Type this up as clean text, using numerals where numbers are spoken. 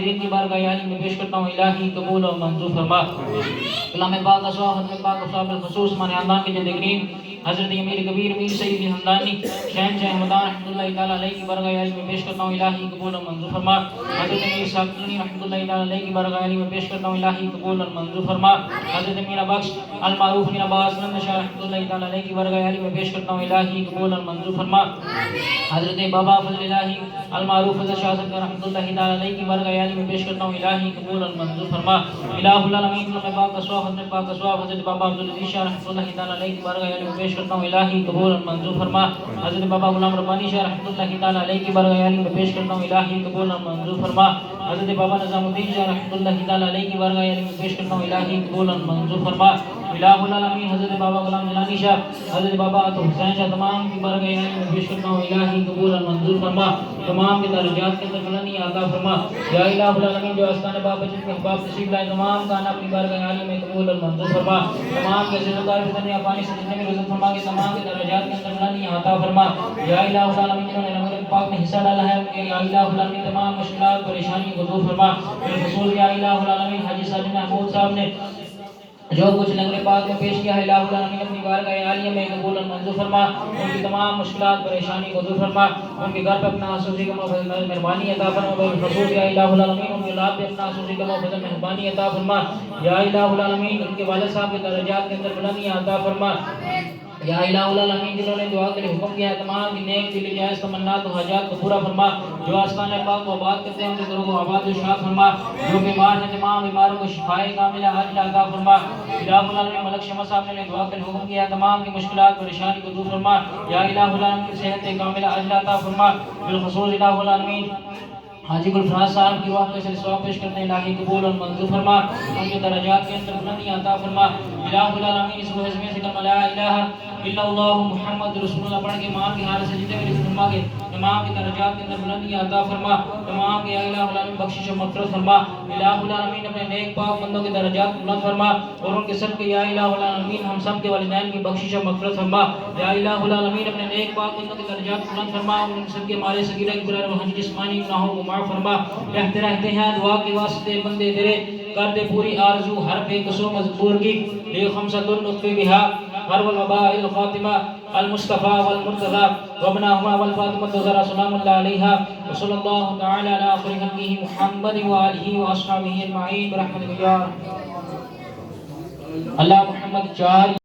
دین کی بارگاہ عالی میں پیش کرتا ہوں الہی قبول اور منظور فرما۔ کلام پاک اسوا حضرت پاک اسوا بالخصوص ہمارے خاندان کے جد کریم حضرت امیر کبیر میر سید حمدانی شہنشاہ احمدان رحمۃ اللہ تعالیٰ علیہ کی بارگاہ عالی میں پیش کرتا ہوں الہی قبول اور منظور فرما۔ حضرت امیر ساکتنی رحمۃ اللہ تعالیٰ علیہ کی بارگاہ عالی میں پیش کرتا ہوں الہی قبول اور منظور فرما۔ حضرت میرا بخش المعروف میر عباس نند شاہ رحمۃ اللہ تعالیٰ علیہ کی بارگاہ عالی میں پیش کرتا ہوں الہی قبول اور منظور فرما۔ حضرت بابا فضل الہی المعروف فضل شاہ صدقہ رحمۃ اللہ تعالیٰ علیہ کی بارگاہ عالی میں پیش کرتا ہوں الہی قبول اور منظور فرما۔ الہ العالمین کلام پاک اسوا حضرت پاک اسوا حضرت بابا عبدالعزیز شاہ رحمۃ اللہ تعالیٰ علیہ کی بارگاہ عالی میں پیش کرتا ہوں الہی قبول اور منظور فرما۔ حضرت بابا غلام ربانی شاہ رحمۃ اللہ تعالیٰ علیہ کی بارگاہ عالی میں پیش کرتا ہوں الہی قبول اور منظور فرما۔ حضرت بابا نظام الدین شاہ رحمۃ اللہ تعالیٰ علیہ کی بارگاہ عالی میں پیش کرتا ہوں الہی قبول اور منظور فرما۔ الہ العالمین حضرت بابا غلام جیلانی شاہ حضرت بابا عطا حسین شاہ تمام کی بارگاہ عالی میں پیش کرتا ہوں الہی قبول اور منظور فرما۔ تمام کے درجات کے اندر بلندی عطا فرما۔ یا الہ العالمین جو آستان باب جن کے احباب تشریف لائے تمام کا اپنی بارگاہ عالی میں قبول اور منظور فرما۔ تمام کے عزیزدار دنیا پانی سے جتنے بھی رزق فرما کے تمام کے درجات کے اندر بلندی عطا فرما۔ یا الہ العالمین جنہوں نے رمضان پاک میں حصہ ڈالا ہے یا الہ العالمین تمام مشکلات پریشانی کو دور فرما۔ بالخصوص یا الہ العالمین حاجی ساجد محمود صاحب نے جو کچھ لنگر پاک میں پیش کیا ہے الہ العالمین اپنی بارگاہ عالیہ میں قبول اور منظور فرما۔ ان کی تمام مشکلات پریشانی کو دور فرما۔ ان کے گھر پہ اپنا خصوصی کم و فضل مہربانی عطا فرما۔ بالخصوص یا الہ العالمین ان کی اولاد پہ اپنا خصوصی کم و فضل مہربانی عطا فرما۔ یا الہ العالمین ان کے والد صاحب کے درجات کے اندر بلندیاں عطا فرما۔ یا الہ العالمین جنہوں نے دعا کے لیے حکم کیا ہے تمام کی نیک دل جائز تمنات و حاجات کو پورا فرما۔ جو آستان پاک کو آباد کرتے ہیں ان کے گھروں کو آباد و شاد فرما۔ جو بیمار ہیں تمام بیماروں کو شفائے کاملہ عاجلہ عطا فرما۔ الہ العالمین ملک شمس صاحب نے دعا کے لیے حکم کیا ہے تمام کی مشکلات پریشانی کو دور فرما۔ یا الہ العالمین صحت کاملہ عاجلہ عطا فرما۔ بالخصوص الہ العالمین حاجی گلفراز صاحب کی واقعے سے ثواب پیش کرتے ہیں الہی قبول اور منظور فرما۔ ان کے درجات کے اندر بلندیاں عطا فرما۔ الہ العالمین اس وجہ میں سے کلمہ لا الہ الا اللہ محمد رسول اللہ پڑھ کے ایمان کی حالت سے جتنے بھی رزق فرما کے تمام کے درجات کے اندر بلندیاں عطا فرما۔ تمام کے یا الہ العالمین بخشش و مغفرت فرما۔ الہ العالمین اپنے نیک پاک بندوں کے درجات بلند فرما اور ان کے سب کے یا الہ العالمین ہم سب کے والدین کی بخشش و مغفرت فرما۔ یا الہ العالمین اپنے نیک پاک بندوں کے درجات بلند فرما اور ان سب کے مارے صغیرہ گناہ روحانی جسمانی گناہوں کو معاف فرما۔ رہتے رہتے ہیں دعا کے واسطے بندے تیرے کر دے پوری آرزو ہر بے قصو مذکور کی لے خمسۃ النطفی بہا ہر والوباء الخاتمہ المصطفیٰ والمرتضیٰ وابناہما والفاطمہ زہرا سلام اللہ علیہا وصلی اللہ تعالی علی خیر خلقہ محمد وآلہ واصحابہ اجمعین برحمتک یا اللہ محمد 4